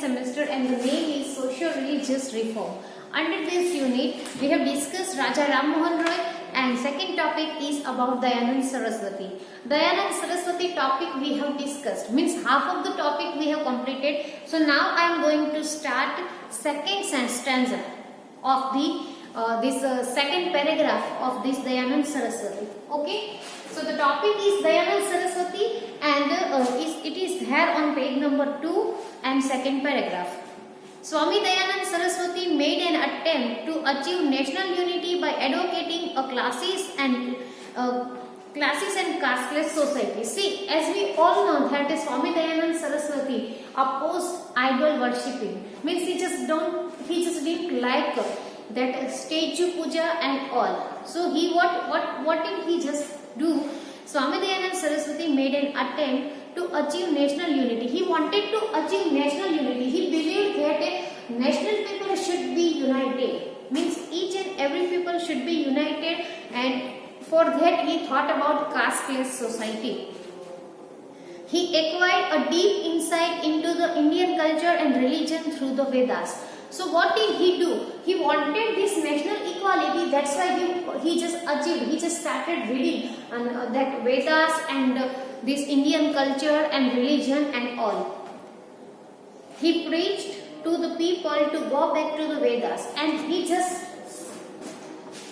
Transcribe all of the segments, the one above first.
semester and the name is Socio-Religious Reform. Under this unit, we have discussed Raja Ram Mohan Roy and second topic is about Dayanand Saraswati. Dayanand Saraswati topic we have discussed, means half of the topic we have completed. So now I am going to start second stanza of the second paragraph of this Dayanand Saraswati. Okay. So the topic is Dayanand Saraswati and it is here on page number 2 and second paragraph. Swami Dayanand Saraswati made an attempt to achieve national unity by advocating a classes and casteless society. See, as we all know that Swami Dayanand Saraswati opposed idol worshipping. Means he just didn't like that statue puja and all. So he what did he just do? Swami Dayanand Saraswati made an attempt to achieve national unity. He wanted to achieve national unity. He believed that national people should be united. Means each and every people should be united, and for that he thought about casteless society. He acquired a deep insight into the Indian culture and religion through the Vedas. So what did he do? He wanted this national equality. That's why he just achieved. He just started reading that Vedas and this Indian culture and religion and all. He preached to the people to go back to the Vedas, and he just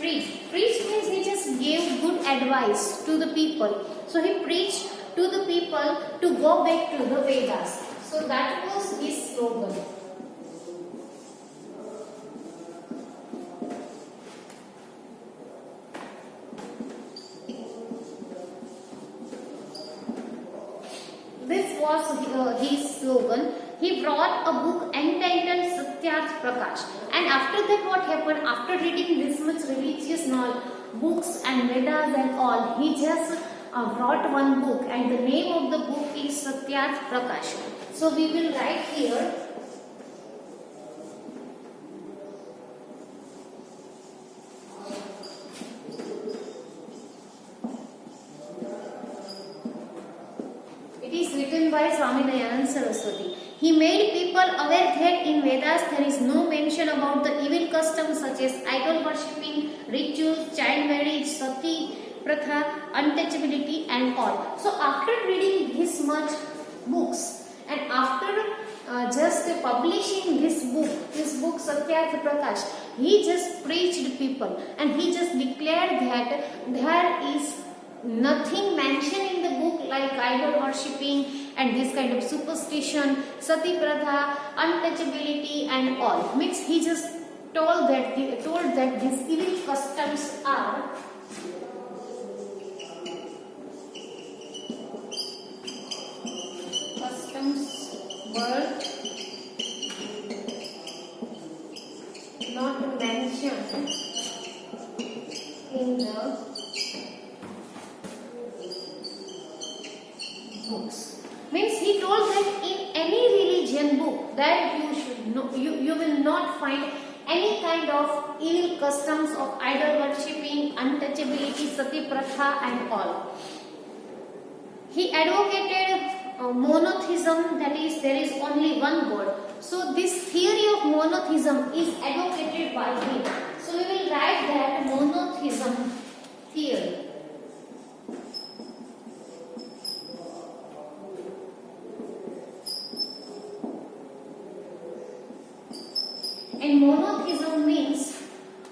preached. Preached means he just gave good advice to the people. So he preached to the people to go back to the Vedas. So that was his slogan. This was his slogan. He brought a book entitled Satyarth Prakash. And after that what happened? After reading this much religious knowledge, books and Vedas and all, he just brought one book, and the name of the book is Satyarth Prakash. So we will write here by Swami Dayanand Saraswati. He made people aware that in Vedas there is no mention about the evil customs such as idol worshipping, rituals, child marriage, sati pratha, untouchability and all. So after reading this much books and after just publishing this book Satyarth Prakash, he just preached people and he just declared that there is nothing mentioned in the book like idol worshipping and this kind of superstition, sati pratha, untouchability and all. Means he just told that these evil customs are were not mentioned in the books. Means he told that in any religion book that you should know, you will not find any kind of evil customs of idol worshipping, untouchability, sati pratha and all. He advocated monotheism, that is there is only one God. So this theory of monotheism is advocated by him. So we will write that monotheism theory. And monotheism means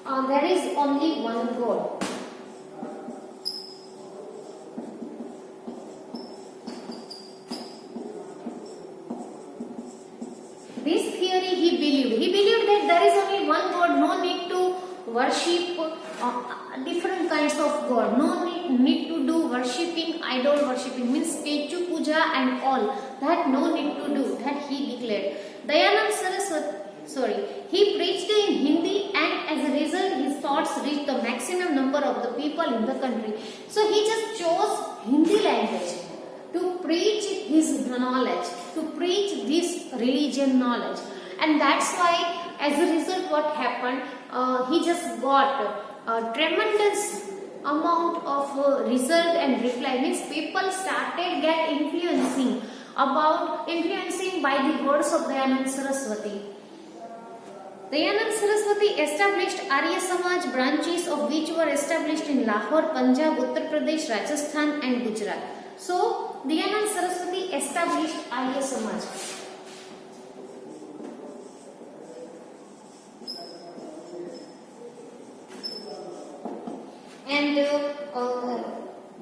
there is only one God. This theory he believed. He believed that there is only one God, no need to worship different kinds of God, no need to do worshipping, idol worshipping, means statue puja and all. That no need to do, that he declared. Dayanand Saraswati, he preached in Hindi and as a result his thoughts reached the maximum number of the people in the country. So he just chose Hindi language to preach his knowledge, to preach this religion knowledge. And that's why as a result what happened, he just got a tremendous amount of result and reply. Means people started get influencing about influencing by the words of Dayanand Saraswati. Dayanand Saraswati established Arya Samaj branches of which were established in Lahore, Punjab, Uttar Pradesh, Rajasthan and Gujarat. So, Dayanand Saraswati established Arya Samaj. And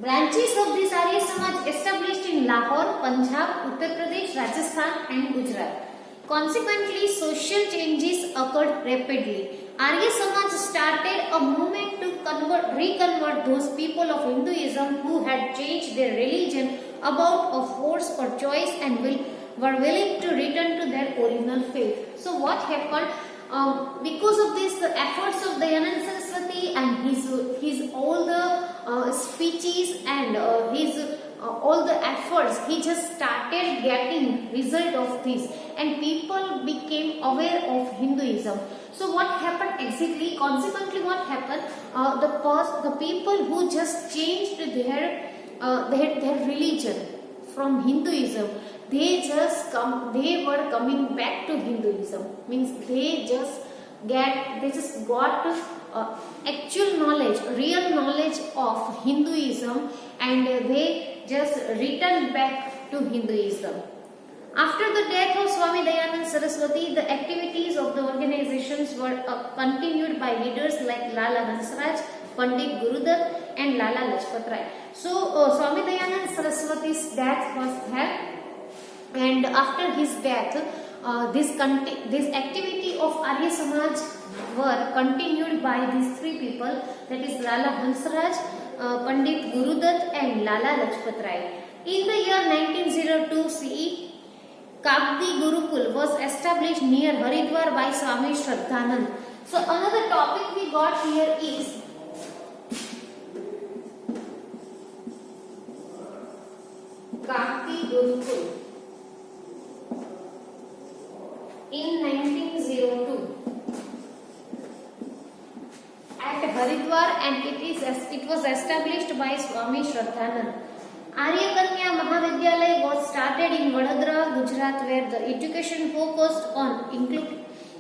branches of this Arya Samaj established in Lahore, Punjab, Uttar Pradesh, Rajasthan and Gujarat. Consequently, social changes occurred rapidly. Arya Samaj started a movement to reconvert those people of Hinduism who had changed their religion about a force or choice and were willing to return to their original faith. So what happened? Because of this, the efforts of Dayanand Saraswati and his all the speeches and his all the efforts, he just started getting result of this, and people became aware of Hinduism. So what happened exactly? Consequently, what happened? The people who just changed their religion from Hinduism, they were coming back to Hinduism. Means they just got actual knowledge, real knowledge of Hinduism, and they just returned back to Hinduism. After the death of Swami Dayanand Saraswati, the activities of the organizations were continued by leaders like Lala Hansraj, Pandit Gurudutt and Lala Lajpat Rai. So Swami Dayanand Saraswati's death was there, and after his death, this activity of Arya Samaj were continued by these three people, that is Lala Hansraj, Pandit Gurudutt and Lala Lajpat Rai. In the year 1902 CE, Kabdi Gurukul was established near Haridwar by Swami Shraddhanand. So another topic we got here is Kabdi Gurukul in 1902 at Haridwar, and it was established by Swami Shraddhanand. Arya Kanya Mahavidyalaya was started in Vadodara, Gujarat, where the education focused on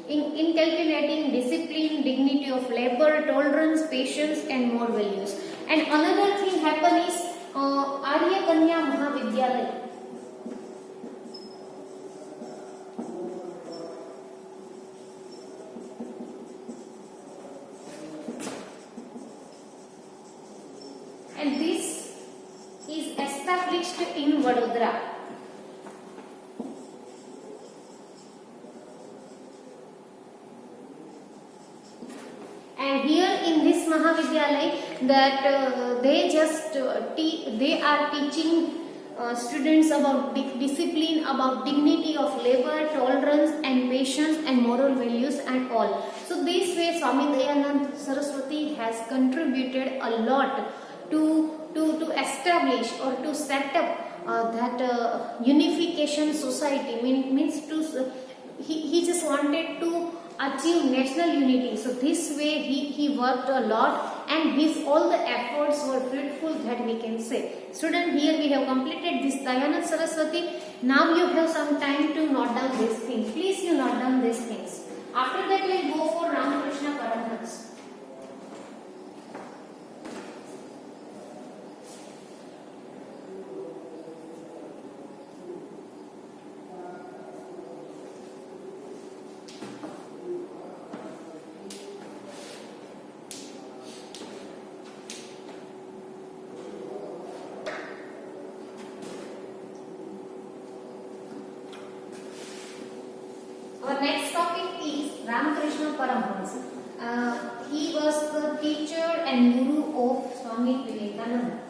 inculcating discipline, dignity of labor, tolerance, patience and more values. And another thing happened is Arya Kanya Mahavidyalaya. And this is established in Vadodara. And here in this Mahavidyalaya, that they are teaching students about discipline, about dignity of labor, tolerance and patience and moral values and all. So this way Swami Dayanand Saraswati has contributed a lot to establish or to set up that unification society. Means he just wanted to achieve national unity. So this way he worked a lot, and his all the efforts were fruitful, that we can say. Student, here we have completed this Dayanand Saraswati. Now you have some time to note down these things. Please you note down these things. After that we will go for Ramakrishna Paramhans. Our next topic is Ramakrishna Paramhans. He was the teacher and guru of Swami Vivekananda.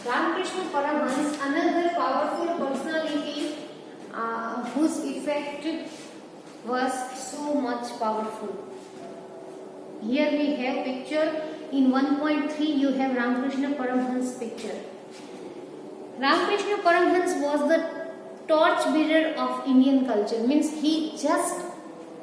Ramakrishna Paramahansa, another powerful personality whose effect was so much powerful. Here we have picture in 1.3. You have Ramakrishna Paramahansa picture. Ramakrishna Paramahansa was the torch bearer of Indian culture. Means he just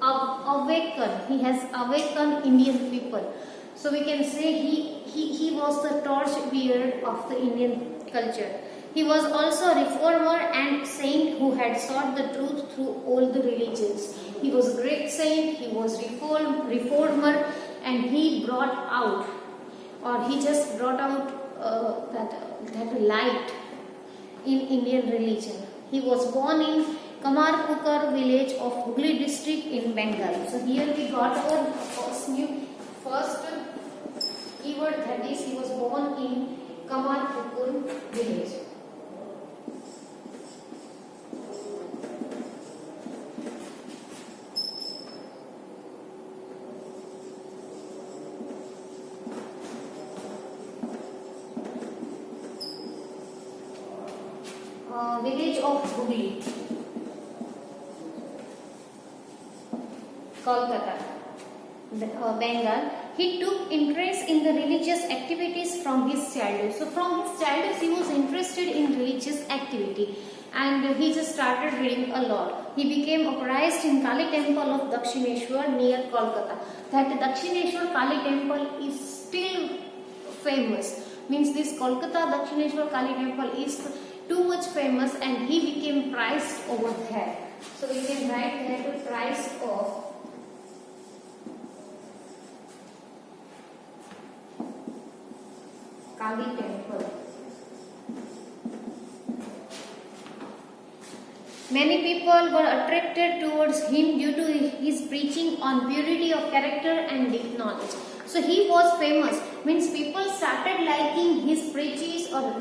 awakened. He has awakened Indian people. So we can say he was the torch bearer of the Indian culture. He was also a reformer and saint who had sought the truth through all the religions. He was a great saint, he was reformer, and he brought out, or he just brought out that light in Indian religion. He was born in Kamarpukar village of Hooghly district in Bengal. So here we got our first keyword, that is he was born in Kamarpukar village. Village of Hooghly, Kolkata, Bengal. He took interest in the religious activities from his childhood. So from his childhood he was interested in religious activity, and he just started reading a lot. He became apprised in Kali temple of Dakshineshwar near Kolkata. That Dakshineshwar Kali temple is still famous. Means this Kolkata Dakshineshwar Kali temple is too much famous, and he became prized over there. So we can write there the price of Kali temple. Many people were attracted towards him due to his preaching on purity of character and deep knowledge. So he was famous. Means people started liking his preaches, or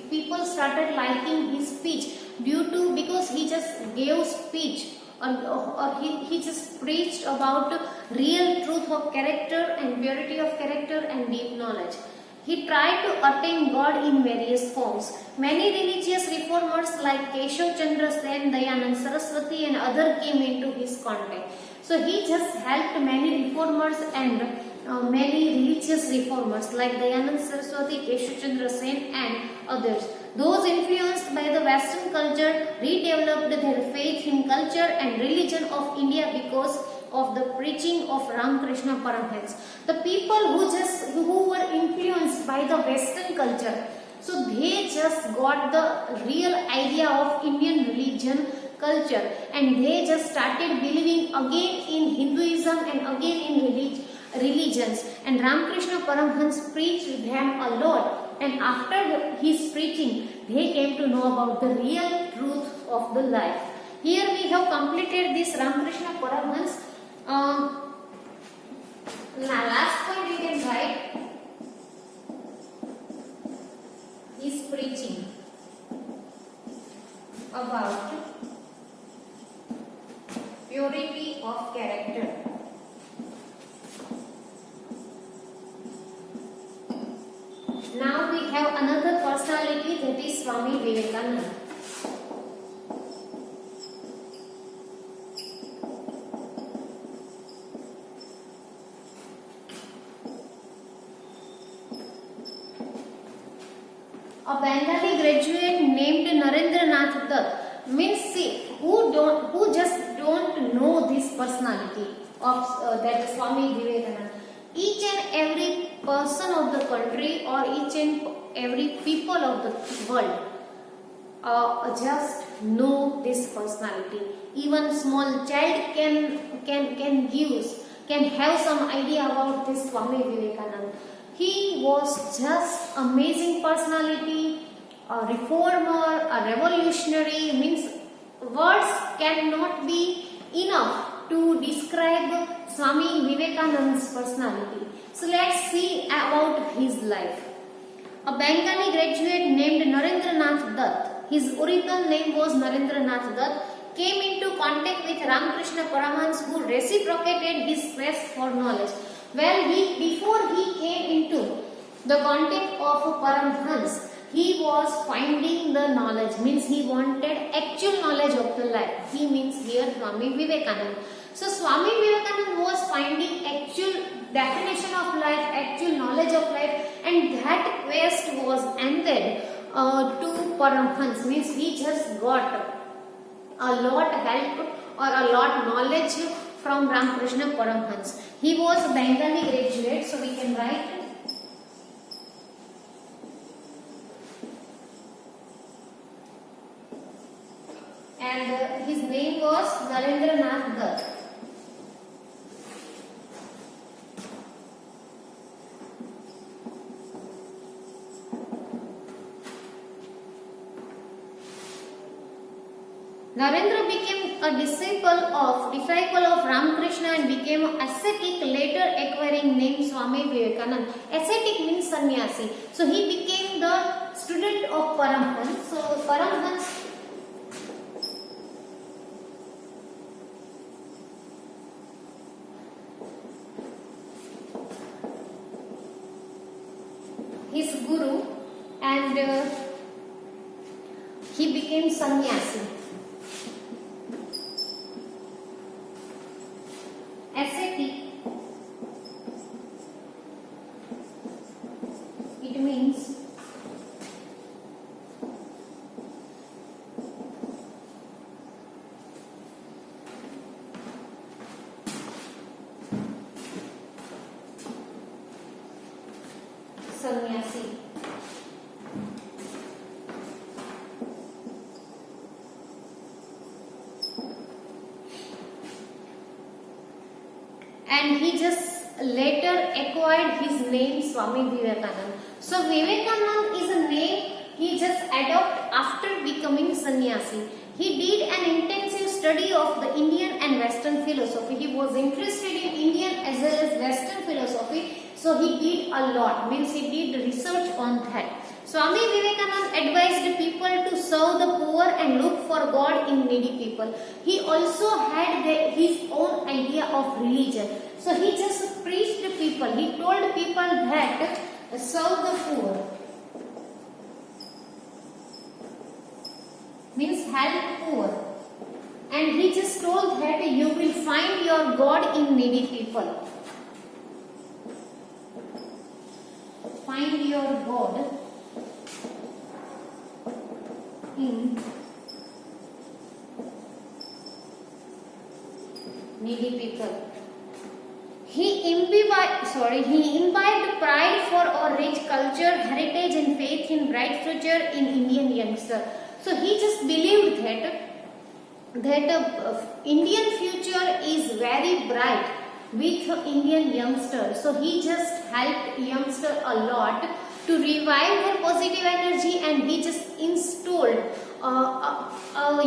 people started liking his speech because he just gave speech, or he just preached about real truth of character and purity of character and deep knowledge. He tried to attain God in various forms. Many religious reformers like Keshav Chandra Sen, Dayanand Saraswati and others came into his contact. So he just helped many reformers and many religious reformers like Dayanand Saraswati, Keshav Chandra Sen and others. Those influenced by the Western culture redeveloped their faith in culture and religion of India because of the preaching of Ramakrishna Paramahansa. The people who were influenced by the Western culture, so they just got the real idea of Indian religion culture, and they just started believing again in Hinduism and again in religions. And Ramakrishna Paramahansa preached them a lot, and after his preaching they came to know about the real truth of the life. Here we have completed this Ramakrishna Paramahansa. Last point we can write is preaching about purity of character. Now we have another personality, that is Swami Vivekananda. A Bengali graduate named Narendra Nath Dutt. Means see, who just don't know this personality of that Swami Vivekananda. Each and every person of the country, or each and every people of the world just know this personality. Even small child can have some idea about this Swami Vivekananda. He was just amazing personality, a reformer, a revolutionary. Means words cannot be enough to describe Swami Vivekananda's personality. So let's see about his life. A Bengali graduate named Narendra Nath Dutt, his original name was Narendra Nath Dutt, came into contact with Ramakrishna Paramahansa, who reciprocated his quest for knowledge. Well, before he came into the contact of Paramahansa, He was finding the knowledge, means he wanted actual knowledge of the life. He means here Swami Vivekananda. So Swami Vivekananda was finding actual definition of life, actual knowledge of life, and that quest was ended to Paramhans, means he just got a lot help or a lot knowledge from Ramakrishna Paramhans. He was a Bengali graduate, so we can write. And his name was Narendranath Dutt. Narendra became a disciple of Ramakrishna and became ascetic, later acquiring name Swami Vivekananda. Ascetic means sannyasi. So he became the student of Paramhans. So Paramhans, his guru, and he became sannyasi. Ascetic, it means sannyasi. And he just later acquired his name Swami Vivekananda. So Vivekananda is a name he just adopted after becoming sannyasi. He did an intensive study of the Indian and Western philosophy. He was interested in Indian as well as Western philosophy. So he did a lot, means he did research on that. Swami Vivekananda advised people to serve the poor and look for God in needy people. He also had his own idea of religion. So he just preached to people. He told people that serve the poor means help poor. And he just told that you will find your God in needy people. Find your God in needy people. He imbibed pride for our rich culture, heritage and faith in bright future in Indian youngster. So he just believed that Indian future is very bright with Indian youngsters. So he just helped youngsters a lot to revive their positive energy, and he just installed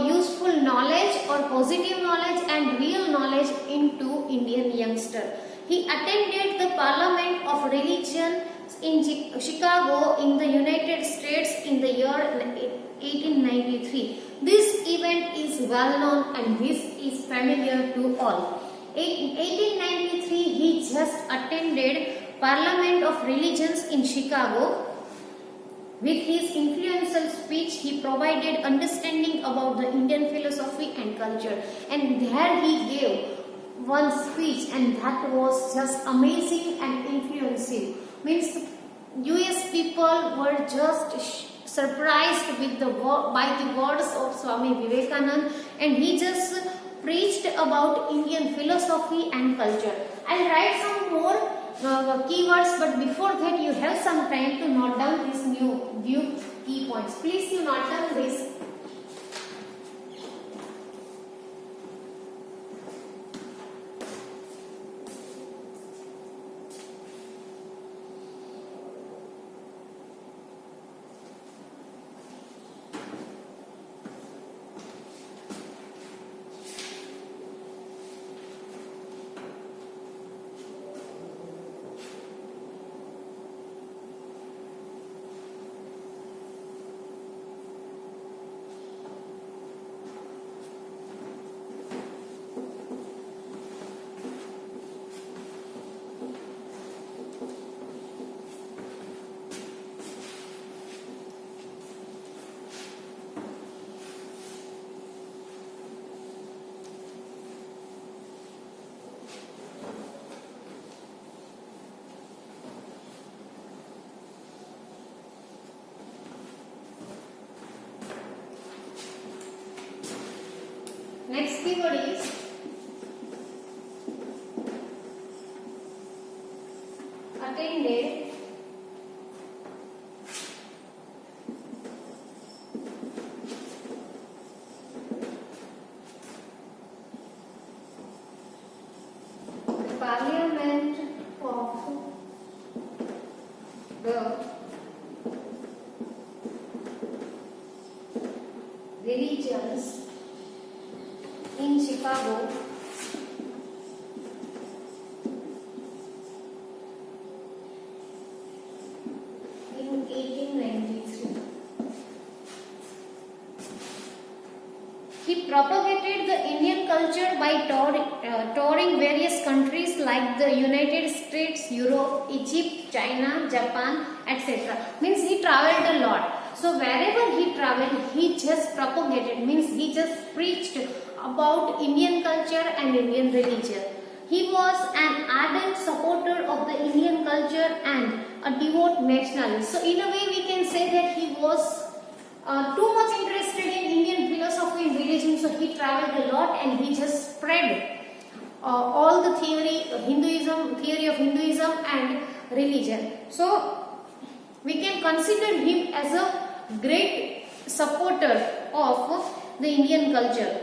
useful knowledge or positive knowledge and real knowledge into Indian youngster. He attended the Parliament of Religion in Chicago in the United States in the year 1893. This event is well known and this is familiar to all. In 1893, he just attended Parliament of Religions in Chicago. With his influential speech, he provided understanding about the Indian philosophy and culture. And there he gave one speech, and that was just amazing and influential. Means US people were just surprised by the words of Swami Vivekananda, and he just preached about Indian philosophy and culture. I'll write some more keywords, but before that you have some time to note down these new key points. Please you note down this. devotees attended the parliament of the religions in Chicago in 1893. He propagated the Indian culture by touring various countries like the United States, Europe, Egypt, China, Japan, etc. Means he traveled a lot. So wherever he traveled, he just propagated, means he just preached about Indian culture and Indian religion. He was an ardent supporter of the Indian culture and a devout nationalist. So in a way we can say that he was too much interested in Indian philosophy and religion, so he traveled a lot and he just spread all the theory of Hinduism and religion. So we can consider him as a great supporter of the Indian culture,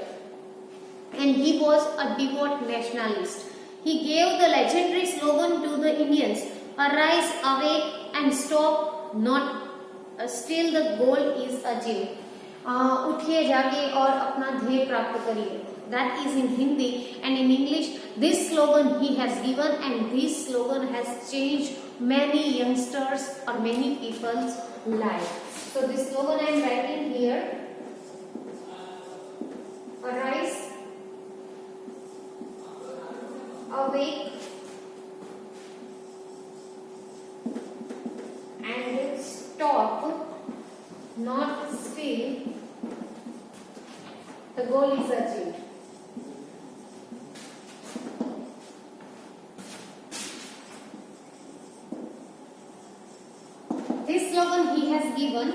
and he was a devout nationalist. He gave the legendary slogan to the Indians: "Arise, awake, and stop not still the goal is achieved." उठिए जागे और अपना ध्येय प्राप्त करिए. That is in Hindi, and in English this slogan he has given, and this slogan has changed many youngsters or many people's life. So this slogan I am writing here: arise, awake, and stop not still the goal is achieved. This slogan he has given.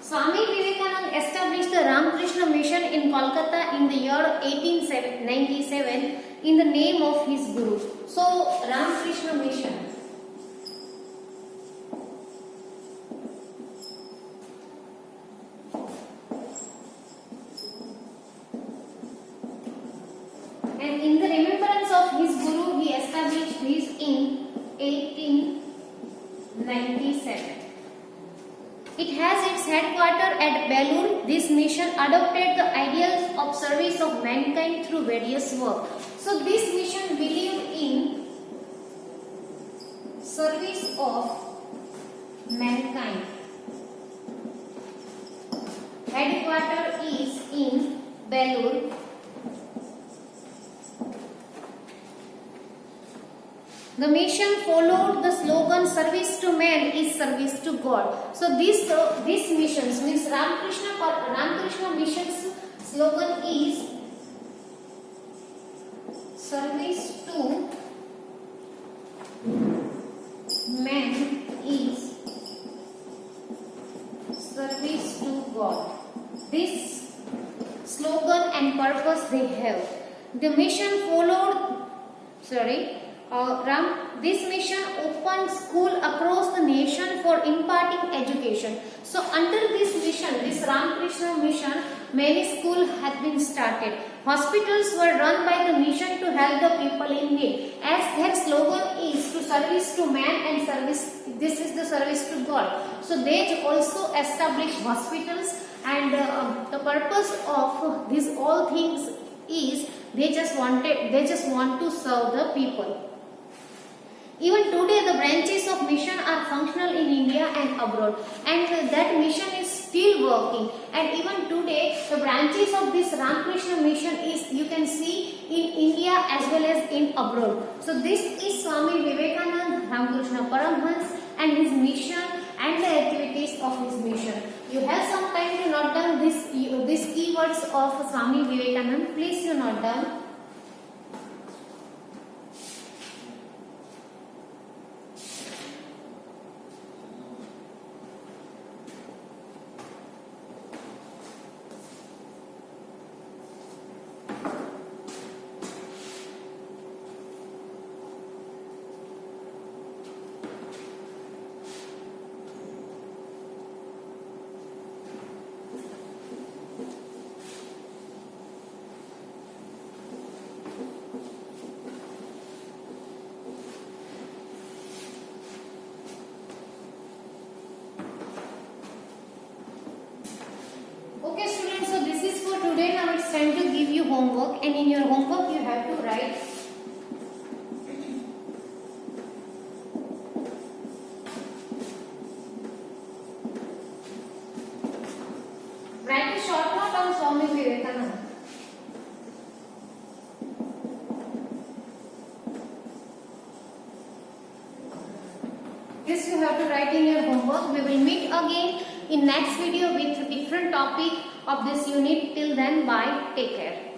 Swami Vivekananda established the Ramakrishna Mission in Kolkata in the year 1897 in the name of his Guru. So Ramakrishna Mission. And in the remembrance of his Guru, he established this in 1897. It has its headquarters at Belur. This mission adopted the ideals of service of mankind through various work. So this mission believed in service of mankind. Headquarters is in Belur. The mission followed the slogan "Service to man is service to God." So this missions means Ramakrishna mission's slogan is "Service to man is service to God." This slogan and purpose they have. The mission this mission opened school across the nation for imparting education. So under this mission, this Ramakrishna mission, many schools had been started. Hospitals were run by the mission to help the people in need. As their slogan is to service to man and service, this is the service to God. So they also established hospitals, and the purpose of these all things is they just want to serve the people. Even today the branches of mission are functional in India and abroad, and that mission is still working, and even today the branches of this Ramakrishna mission is you can see in India as well as in abroad. So this is Swami Vivekananda Ramakrishna Paramhans and his mission and the activities of his mission. You have some time to note down these keywords of Swami Vivekananda. Please you note down. it's time to give you homework, and in your homework you have to write a short note on Swami Vivekananda. This you have to write in your homework. We will meet again in next video with different topic of this unit. Till then, bye. Take care.